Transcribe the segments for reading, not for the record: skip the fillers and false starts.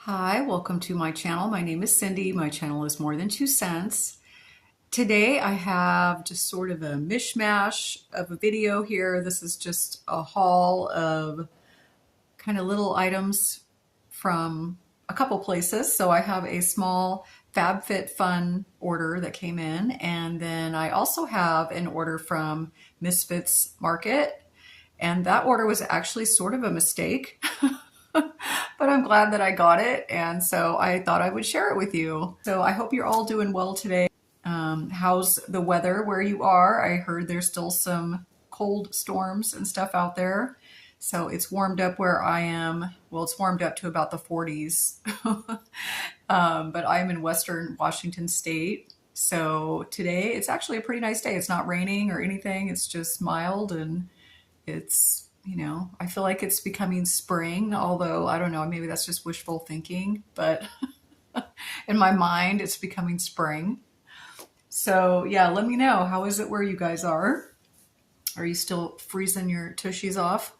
Hi, welcome to my channel. My name is Cindy. My channel is More Than 2 Cents. Today I have just sort of a mishmash of a video here. This is just a haul of kind of little items from a couple places. So I have a small FabFitFun order that came in, and then I also have an order from Misfits Market, and that order was actually sort of a mistake. But I'm glad that I got it, and so I thought I would share it with you. So I hope you're all doing well today. How's the weather where you are? I heard there's still some cold storms and stuff out there. So it's warmed up where I am. Well, it's warmed up to about the 40s. But I'm in Western Washington State. So today it's actually a pretty nice day. It's not raining or anything. It's just mild, and it's, I feel like it's becoming spring, although I don't know, maybe that's just wishful thinking, but in my mind, it's becoming spring. So yeah, let me know. How is it where you guys are? Are you still freezing your tushies off?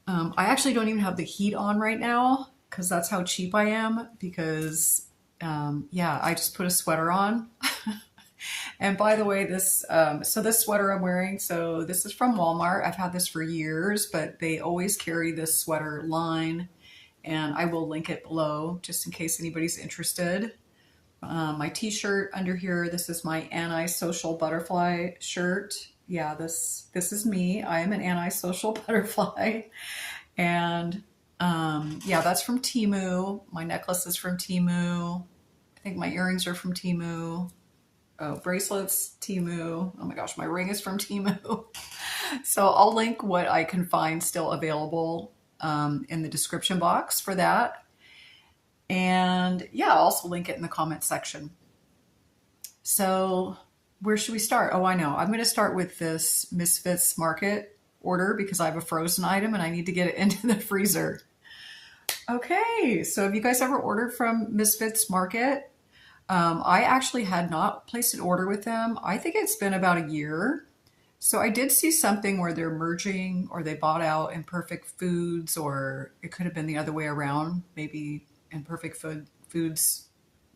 I actually don't even have the heat on right now because that's how cheap I am, because yeah, I just put a sweater on. And by the way, this sweater I'm wearing, so this is from Walmart. I've had this for years, but they always carry this sweater line, and I will link it below just in case anybody's interested. My t-shirt under here, this is my anti-social butterfly shirt. Yeah, this is me. I am an anti-social butterfly. And yeah, that's from Temu. My necklace is from Temu. I think my earrings are from Temu. Oh, bracelets, Temu. Oh my gosh, my ring is from Temu. So I'll link what I can find still available in the description box for that. And yeah, I'll also link it in the comment section. So where should we start? Oh, I know. I'm going to start with this Misfits Market order because I have a frozen item and I need to get it into the freezer. Okay, so have you guys ever ordered from Misfits Market? I actually had not placed an order with them. I think it's been about a year. So I did see something where they're merging, or they bought out Imperfect Foods, or it could have been the other way around. Maybe Foods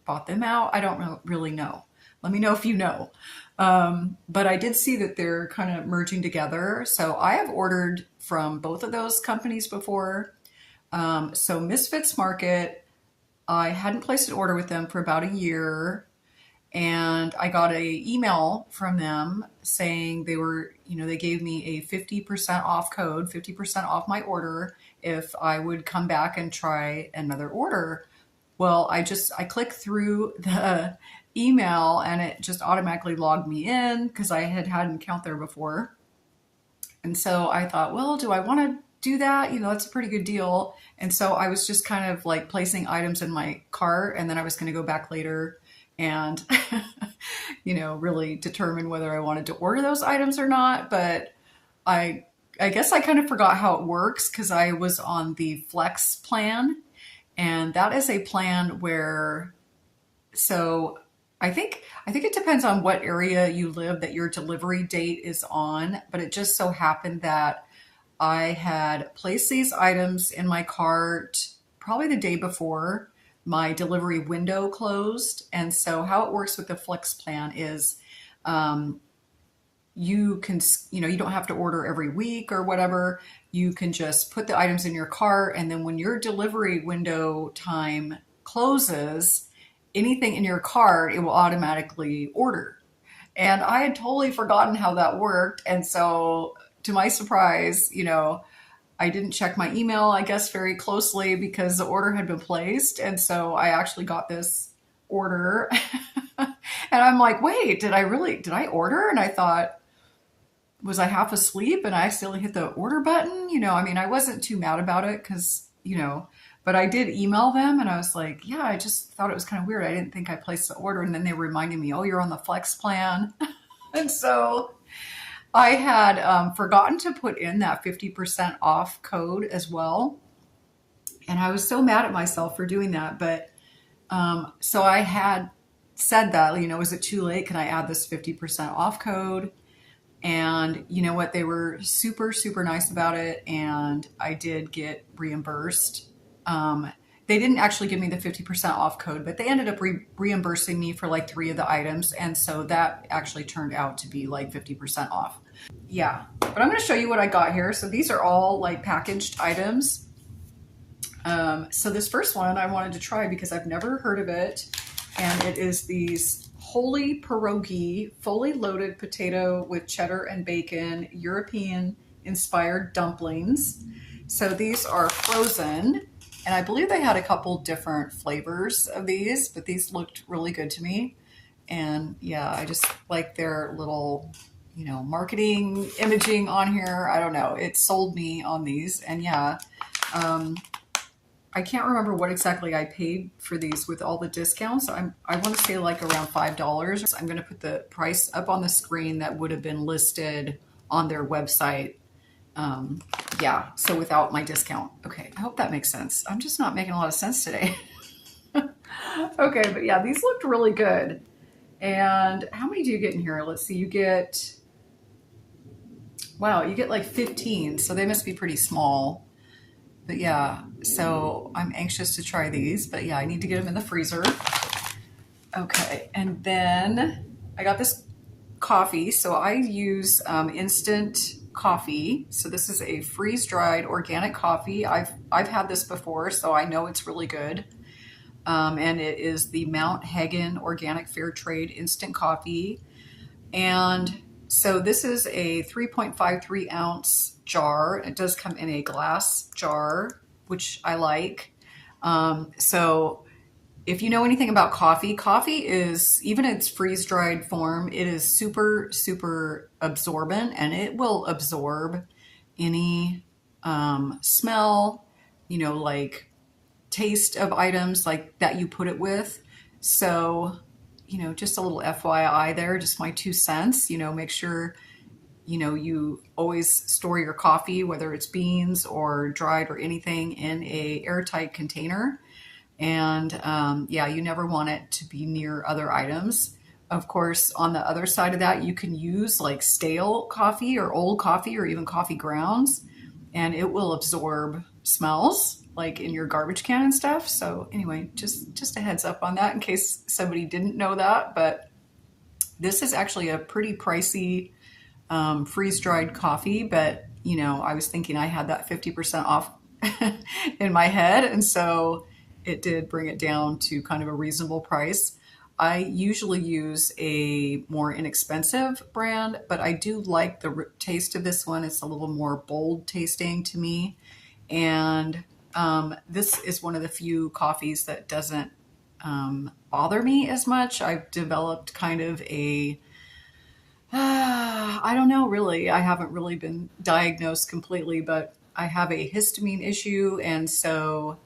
bought them out. I don't really know. Let me know if you know. But I did see that they're kind of merging together. So I have ordered from both of those companies before. So Misfits Market, I hadn't placed an order with them for about a year, and I got an email from them saying they gave me a 50% off code, 50% off my order if I would come back and try another order. Well, I clicked through the email and it just automatically logged me in because I had an account there before. And so I thought, well, do I want to do that? That's a pretty good deal. And so I was just kind of like placing items in my cart, and then I was going to go back later and, really determine whether I wanted to order those items or not. But I guess I kind of forgot how it works because I was on the Flex plan, and that is a plan where, so I think it depends on what area you live that your delivery date is on, but it just so happened that I had placed these items in my cart probably the day before my delivery window closed. And so how it works with the Flex plan is you can, you don't have to order every week or whatever. You can just put the items in your cart, and then when your delivery window time closes, anything in your cart, it will automatically order. And I had totally forgotten how that worked. And so to my surprise, I didn't check my email, I guess, very closely because the order had been placed. And so I actually got this order and I'm like, wait, did I order? And I thought, was I half asleep and I accidentally hit the order button? I wasn't too mad about it because, but I did email them and I was like, yeah, I just thought it was kind of weird. I didn't think I placed the order. And then they reminded me, oh, you're on the Flex plan. And so I had forgotten to put in that 50% off code as well. And I was so mad at myself for doing that. But so I had said that, is it too late? Can I add this 50% off code? And you know what? They were super, super nice about it. And I did get reimbursed. they didn't actually give me the 50% off code, but they ended up reimbursing me for like 3 of the items. And so that actually turned out to be like 50% off. Yeah, but I'm going to show you what I got here. So these are all like packaged items. So this first one I wanted to try because I've never heard of it. And it is these holy pierogi, fully loaded potato with cheddar and bacon, European inspired dumplings. So these are frozen, and I believe they had a couple different flavors of these, but these looked really good to me. And yeah, I just like their little, you know, marketing imaging on here. I don't know, it sold me on these. And yeah, I can't remember what exactly I paid for these with all the discounts. I want to say like around $5. I'm going to put the price up on the screen that would have been listed on their website. Yeah, so without my discount. Okay, I hope that makes sense. I'm just not making a lot of sense today. Okay, but yeah, these looked really good. And how many do you get in here? Let's see, you get, wow, you get like 15, so they must be pretty small. But yeah, so I'm anxious to try these, but yeah, I need to get them in the freezer. Okay, and then I got this coffee. So I use instant coffee. So this is a freeze-dried organic coffee. I've had this before, so I know it's really good. And it is the Mount Hagen Organic Fair Trade Instant Coffee. And so this is a 3.53 ounce jar. It does come in a glass jar, which I like. So if you know anything about coffee, coffee is, even its freeze-dried form, it is super, super absorbent, and it will absorb any smell, you know, like taste of items like that you put it with. So, you know, just a little FYI there, just my 2 cents, you know, make sure, you know, you always store your coffee, whether it's beans or dried or anything, in a airtight container. And yeah, you never want it to be near other items. Of course, on the other side of that, you can use like stale coffee or old coffee or even coffee grounds, and it will absorb smells like in your garbage can and stuff. So anyway, just a heads up on that in case somebody didn't know that. But this is actually a pretty pricey freeze-dried coffee, but you know, I was thinking I had that 50% off in my head, and so it did bring it down to kind of a reasonable price. I usually use a more inexpensive brand, but I do like the taste of this one. It's a little more bold tasting to me. And this is one of the few coffees that doesn't bother me as much. I've developed kind of a, I don't know, really. I haven't really been diagnosed completely, but I have a histamine issue. And so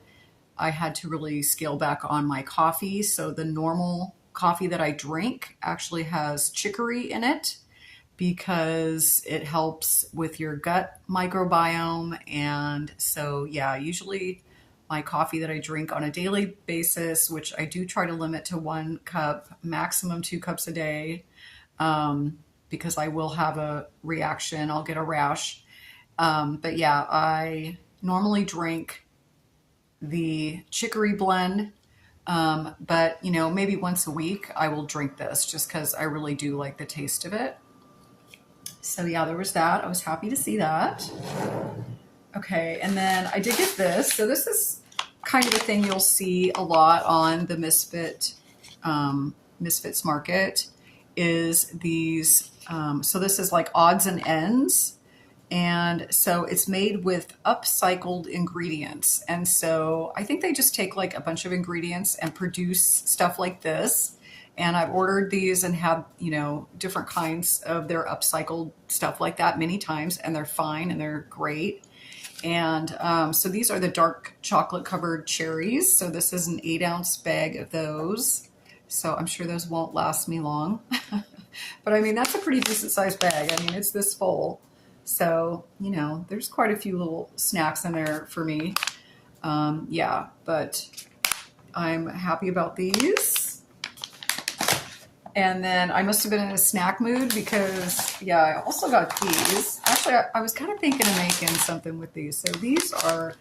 I had to really scale back on my coffee. So the normal coffee that I drink actually has chicory in it because it helps with your gut microbiome. And so, yeah, usually my coffee that I drink on a daily basis, which I do try to limit to 1 cup, maximum 2 cups a day, because I will have a reaction. I'll get a rash. But yeah, I normally drink the chicory blend, but you know, maybe once a week I will drink this just because I really do like the taste of it. So yeah, there was that. I was happy to see that. Okay, and then I did get this. So this is kind of a thing you'll see a lot on the Misfits Market, is these. So this is like odds and ends. And so it's made with upcycled ingredients. And so I think they just take like a bunch of ingredients and produce stuff like this. And I've ordered these and have, you know, different kinds of their upcycled stuff like that many times, and they're fine and they're great. And so these are the dark chocolate covered cherries. So this is an 8 ounce bag of those. So I'm sure those won't last me long. But I mean, that's a pretty decent sized bag. I mean, it's this full. So, you know, there's quite a few little snacks in there for me. Yeah, but I'm happy about these. And then I must have been in a snack mood because, yeah, I also got these. Actually, I was kind of thinking of making something with these. So these are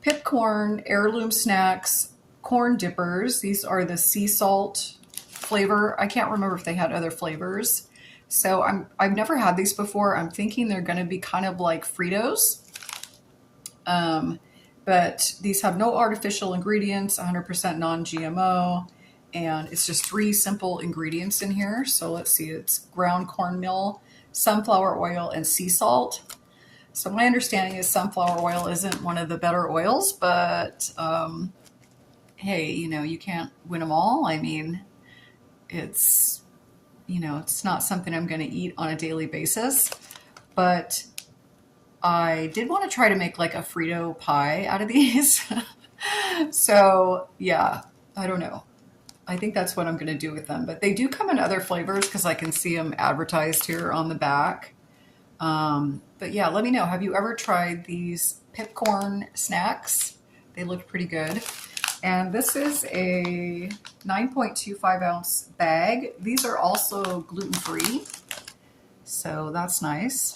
Pipcorn heirloom snacks, corn dippers. These are the sea salt flavor. I can't remember if they had other flavors. So I've never had these before. I'm thinking they're going to be kind of like Fritos. But these have no artificial ingredients, 100% non-GMO, and it's just 3 simple ingredients in here. So let's see, it's ground cornmeal, sunflower oil, and sea salt. So my understanding is sunflower oil isn't one of the better oils, but hey, you know, you can't win them all. I mean, it's, you know, it's not something I'm going to eat on a daily basis, but I did want to try to make like a Frito pie out of these. So yeah, I don't know. I think that's what I'm going to do with them, but they do come in other flavors because I can see them advertised here on the back. But yeah, let me know. Have you ever tried these pipcorn snacks? They look pretty good. And this is a 9.25 ounce bag. These are also gluten-free, so that's nice.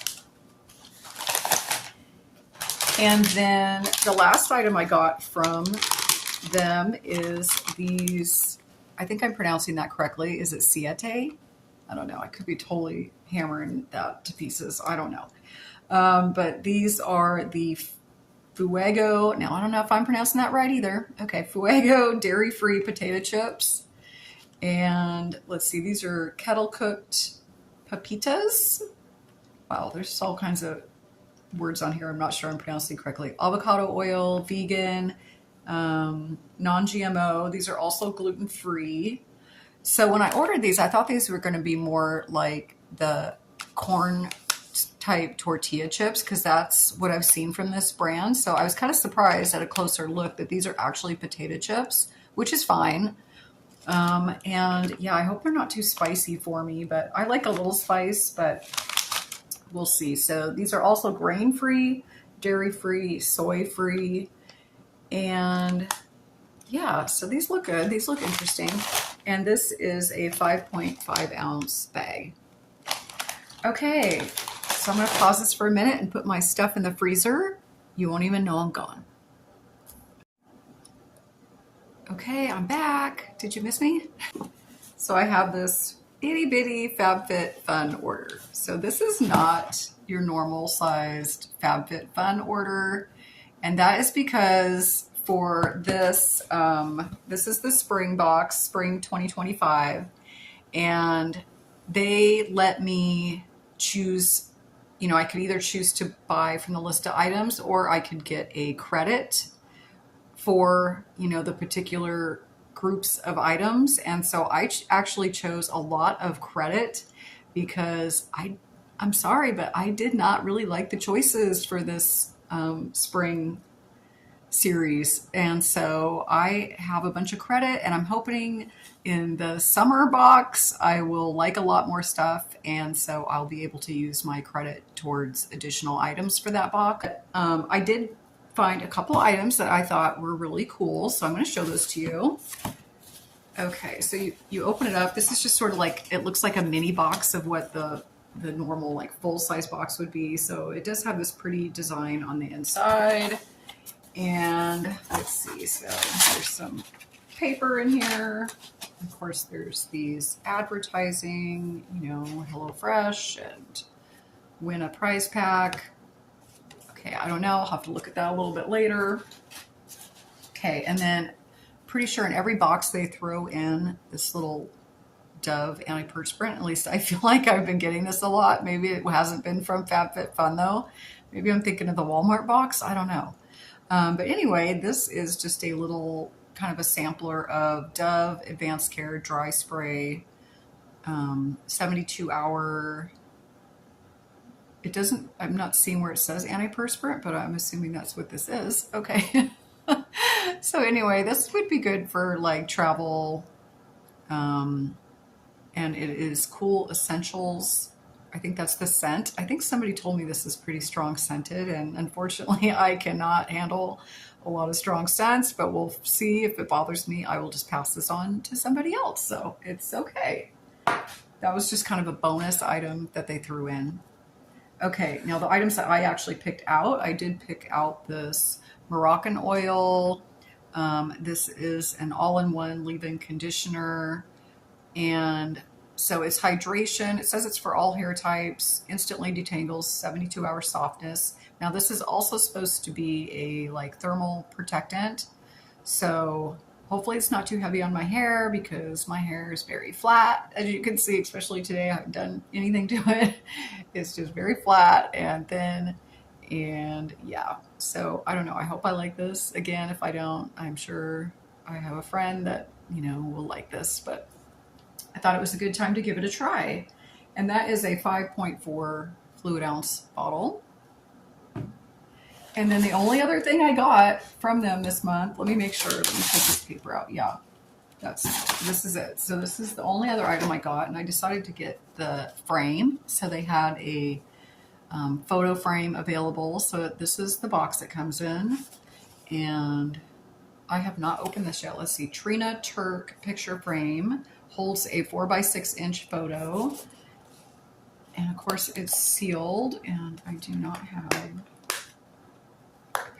And then the last item I got from them is these, I think I'm pronouncing that correctly. Is it siete? I don't know. I could be totally hammering that to pieces. I don't know. But these are the Fuego. Now, I don't know if I'm pronouncing that right either. Okay, Fuego dairy-free potato chips. And let's see, these are kettle-cooked papitas. Wow, there's all kinds of words on here. I'm not sure I'm pronouncing correctly. Avocado oil, vegan, non-GMO. These are also gluten-free. So when I ordered these, I thought these were going to be more like the corn type tortilla chips because that's what I've seen from this brand. So I was kind of surprised at a closer look that these are actually potato chips, which is fine. And yeah, I hope they're not too spicy for me, but I like a little spice, but we'll see. So these are also grain-free, dairy-free, soy-free, and yeah, so these look good. These look interesting. And this is a 5.5 ounce bag. Okay, so I'm gonna pause this for a minute and put my stuff in the freezer. You won't even know I'm gone. Okay, I'm back. Did you miss me? So I have this itty bitty FabFitFun order. So this is not your normal sized FabFitFun order. And that is because for this, this is the spring box, spring 2025. And they let me choose, you know, I could either choose to buy from the list of items or I could get a credit for, you know, the particular groups of items. And so I actually chose a lot of credit because I'm sorry, but I did not really like the choices for this spring series. And so I have a bunch of credit and I'm hoping in the summer box, I will like a lot more stuff. And so I'll be able to use my credit towards additional items for that box. I did find a couple items that I thought were really cool. So I'm going to show those to you. Okay, so you open it up. This is just sort of like, it looks like a mini box of what the normal like full size box would be. So it does have this pretty design on the inside. And let's see, so there's some paper in here. Of course, there's these advertising, you know, HelloFresh and win a prize pack. Okay, I don't know. I'll have to look at that a little bit later. Okay, and then pretty sure in every box they throw in this little Dove antiperspirant. At least I feel like I've been getting this a lot. Maybe it hasn't been from FabFitFun though. Maybe I'm thinking of the Walmart box. I don't know. But anyway, this is just a little kind of a sampler of Dove Advanced Care Dry Spray, 72-hour. It doesn't, I'm not seeing where it says antiperspirant, but I'm assuming that's what this is. Okay. So anyway, this would be good for like travel. And it is Cool Essentials. I think that's the scent. I think somebody told me this is pretty strong scented, and unfortunately I cannot handle a lot of strong scents, but we'll see. If it bothers me, I will just pass this on to somebody else. So it's okay. That was just kind of a bonus item that they threw in. Okay, now the items that I actually picked out, I did pick out this Moroccan oil. This is an all-in-one leave-in conditioner. And so it's hydration. It says it's for all hair types, instantly detangles, 72-hour softness. Now this is also supposed to be a like thermal protectant. So hopefully it's not too heavy on my hair because my hair is very flat. As you can see, especially today, I haven't done anything to it. It's just very flat and thin. And yeah, so I don't know. I hope I like this. Again, if I don't, I'm sure I have a friend that, will like this, but I thought it was a good time to give it a try. And that is a 5.4 fluid ounce bottle. And then the only other thing I got from them this month, let me make sure, let me take this paper out. Yeah, this is it. So this is the only other item I got, and I decided to get the frame. So they had a photo frame available. So this is the box it comes in. And I have not opened this yet. Let's see. Trina Turk picture frame holds a 4x6-inch photo. And of course it's sealed, and I do not have a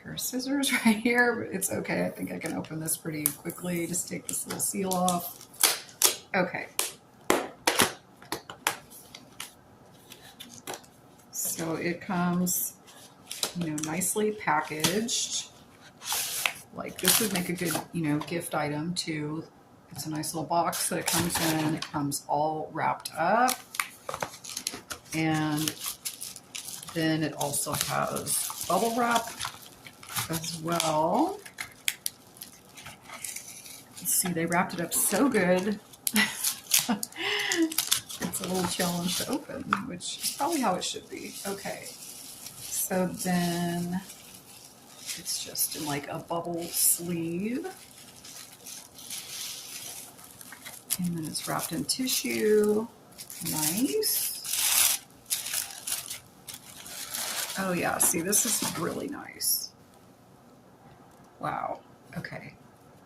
pair of scissors right here, but it's okay. I think I can open this pretty quickly. Just take this little seal off. Okay. So it comes, nicely packaged. Like this would make a good, gift item too. It's a nice little box that it comes in. It comes all wrapped up. And then it also has bubble wrap as well. Let's see, they wrapped it up so good. It's a little challenge to open, which is probably how it should be. Okay, so then it's just in like a bubble sleeve. And then it's wrapped in tissue. Nice. Oh yeah, see, this is really nice. Wow. Okay.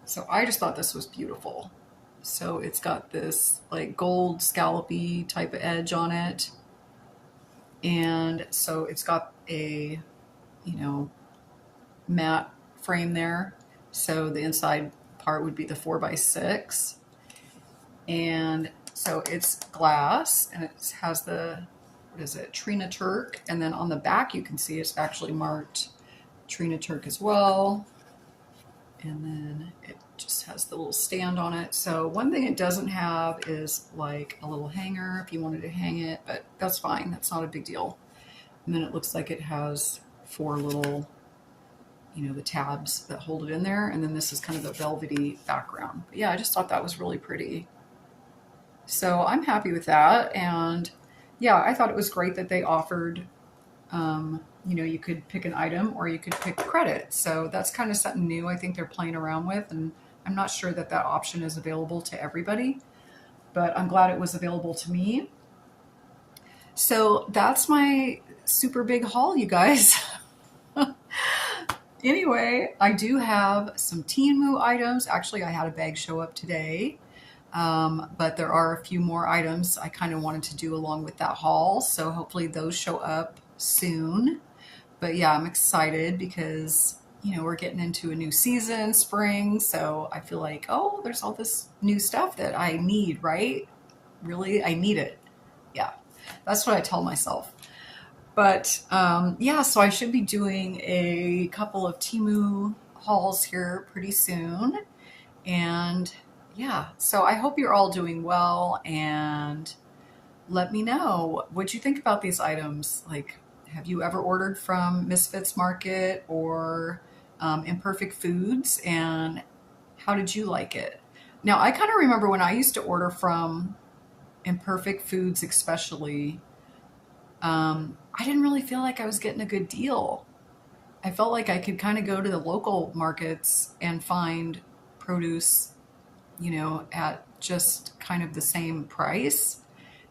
So I just thought this was beautiful. So it's got this like gold scallopy type of edge on it. And so it's got a, matte frame there. So the inside part would be the 4x6. And so it's glass, and it has the, what is it, Trina Turk. And then on the back you can see it's actually marked Trina Turk as well. And then it just has the little stand on it. So one thing it doesn't have is like a little hanger if you wanted to hang it, but that's fine. That's not a big deal. And then it looks like it has 4 little, the tabs that hold it in there. And then this is kind of a velvety background. But yeah, I just thought that was really pretty. So I'm happy with that. And yeah, I thought it was great that they offered, you could pick an item or you could pick credit. So that's kind of something new I think they're playing around with. And I'm not sure that that option is available to everybody, but I'm glad it was available to me. So that's my super big haul, you guys. Anyway, I do have some Temu items. Actually, I had a bag show up today. But there are a few more items I kind of wanted to do along with that haul. So hopefully those show up soon. But yeah, I'm excited because, we're getting into a new season, spring. So I feel like, oh, there's all this new stuff that I need, right? Really, I need it. Yeah, that's what I tell myself. But yeah, so I should be doing a couple of Temu hauls here pretty soon. And yeah, so I hope you're all doing well, and let me know what you think about these items. Like, have you ever ordered from Misfits Market or Imperfect Foods, and how did you like it? Now, I kind of remember when I used to order from Imperfect Foods especially, I didn't really feel like I was getting a good deal. I felt like I could kind of go to the local markets and find produce at just kind of the same price.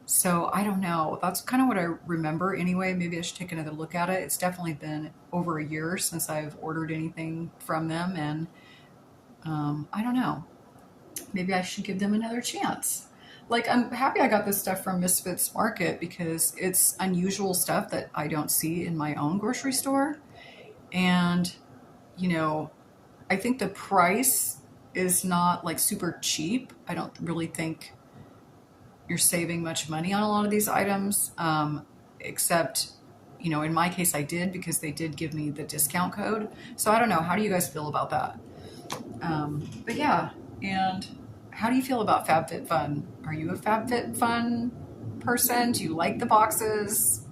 So I don't know. That's kind of what I remember anyway. Maybe I should take another look at it. It's definitely been over a year since I've ordered anything from them. And I don't know. Maybe I should give them another chance. Like, I'm happy I got this stuff from Misfits Market because it's unusual stuff that I don't see in my own grocery store. And you know, I think the price is not like super cheap. I don't really think you're saving much money on a lot of these items, except, in my case, I did because they did give me the discount code. So I don't know. How do you guys feel about that? But yeah, and how do you feel about FabFitFun? Are you a FabFitFun person? Do you like the boxes?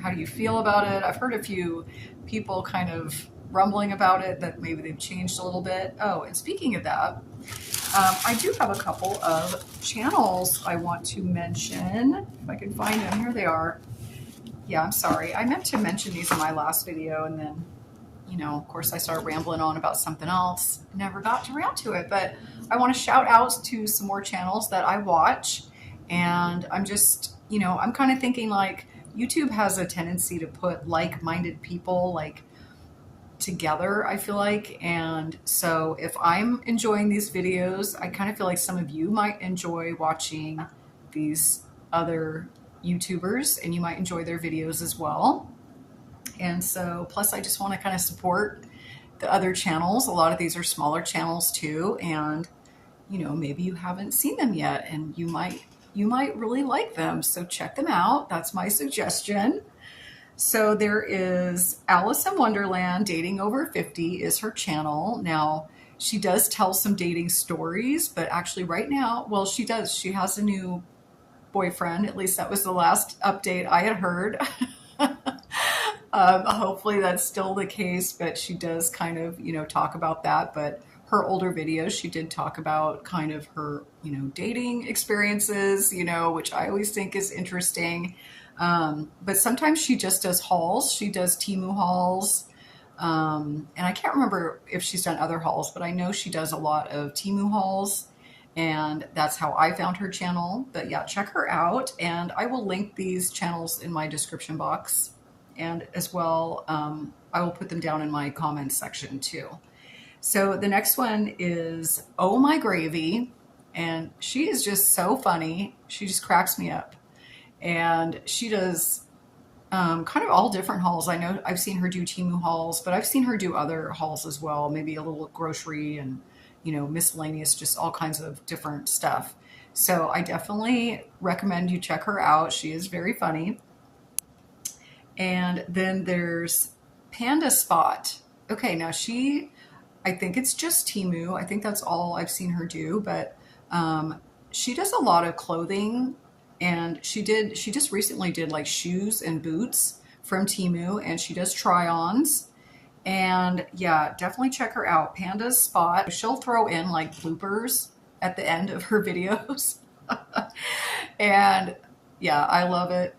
How do you feel about it? I've heard a few people kind of rumbling about it, that maybe they've changed a little bit. Oh, and speaking of that, I do have a couple of channels I want to mention. If I can find them, here they are. Yeah, I'm sorry. I meant to mention these in my last video, and then, of course, I started rambling on about something else. Never got around to it, but I want to shout out to some more channels that I watch. And I'm just, I'm kind of thinking like YouTube has a tendency to put like-minded people like together, I feel like. And so if I'm enjoying these videos, I kind of feel like some of you might enjoy watching these other YouTubers and you might enjoy their videos as well. And so, plus I just want to kind of support the other channels. A lot of these are smaller channels too. And, maybe you haven't seen them yet and you might really like them. So check them out. That's my suggestion. So there is Alice in Wonderland, Dating Over 50 is her channel. Now, she does tell some dating stories, but actually right now, well, she does. She has a new boyfriend. At least that was the last update I had heard. Hopefully that's still the case, but she does kind of, talk about that. But her older videos, she did talk about kind of her, dating experiences, which I always think is interesting. But sometimes she just does hauls. She does Temu hauls. And I can't remember if she's done other hauls, but I know she does a lot of Temu hauls. And that's how I found her channel. But yeah, check her out. And I will link these channels in my description box. And as well, I will put them down in my comments section too. So the next one is Oh My Gravy. And she is just so funny. She just cracks me up. And she does kind of all different hauls. I know I've seen her do Temu hauls, but I've seen her do other hauls as well. Maybe a little grocery and, miscellaneous, just all kinds of different stuff. So I definitely recommend you check her out. She is very funny. And then there's Panda Spot. Okay, now I think it's just Temu. I think that's all I've seen her do, but she does a lot of clothing. And she just recently did like shoes and boots from Temu, and she does try-ons. And yeah, definitely check her out, Panda's Spot. She'll throw in like bloopers at the end of her videos. And yeah, I love it.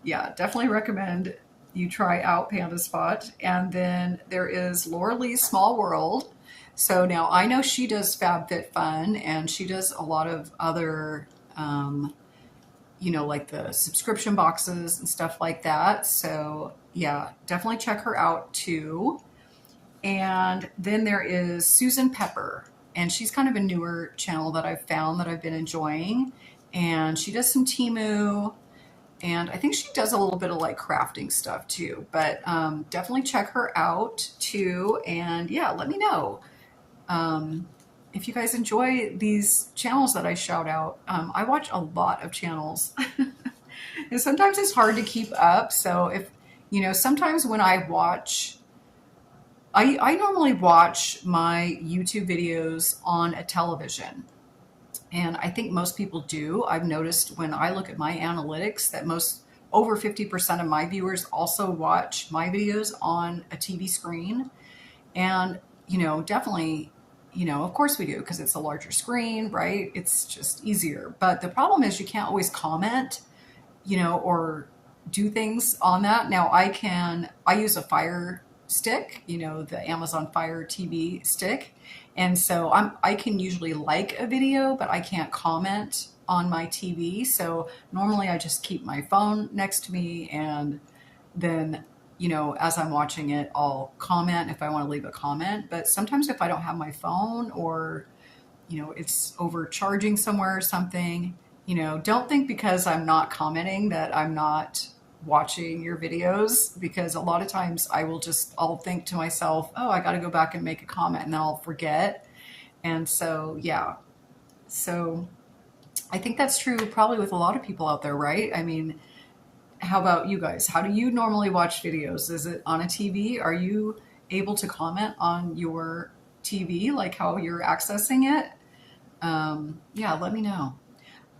Yeah, definitely recommend you try out Panda Spot. And then there is Laura Lee's Small World. So now I know she does FabFitFun, and she does a lot of other like the subscription boxes and stuff like that. So yeah, definitely check her out too. And then there is Susan Pepper, and she's kind of a newer channel that I've found that I've been enjoying. And she does some Temu, and I think she does a little bit of like crafting stuff too, but definitely check her out too. And yeah, let me know. If you guys enjoy these channels that I shout out. I watch a lot of channels and sometimes it's hard to keep up. So if, sometimes when I watch, I normally watch my YouTube videos on a television, and I think most people do. I've noticed when I look at my analytics that over 50% of my viewers also watch my videos on a TV screen. And, definitely, of course we do, because it's a larger screen, right? It's just easier. But the problem is you can't always comment, or do things on that. Now I use a Fire Stick, the Amazon Fire TV stick. And so I can usually like a video, but I can't comment on my TV. So normally I just keep my phone next to me, and then as I'm watching it, I'll comment if I want to leave a comment. But sometimes if I don't have my phone, or, it's overcharging somewhere or something, don't think because I'm not commenting that I'm not watching your videos, because a lot of times I'll think to myself, oh, I got to go back and make a comment, and then I'll forget. And so, yeah. So I think that's true probably with a lot of people out there, right? I mean, how about you guys? How do you normally watch videos? Is it on a TV? Are you able to comment on your TV, like how you're accessing it? Yeah, let me know.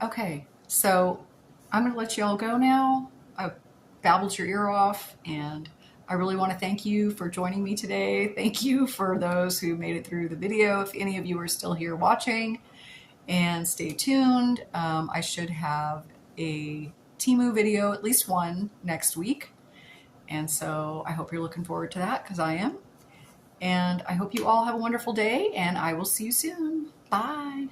Okay, so I'm going to let you all go now. I've babbled your ear off, and I really want to thank you for joining me today. Thank you for those who made it through the video, if any of you are still here watching. And stay tuned. I should have a Temu video, at least one, next week. And so I hope you're looking forward to that, because I am. And I hope you all have a wonderful day, and I will see you soon. Bye.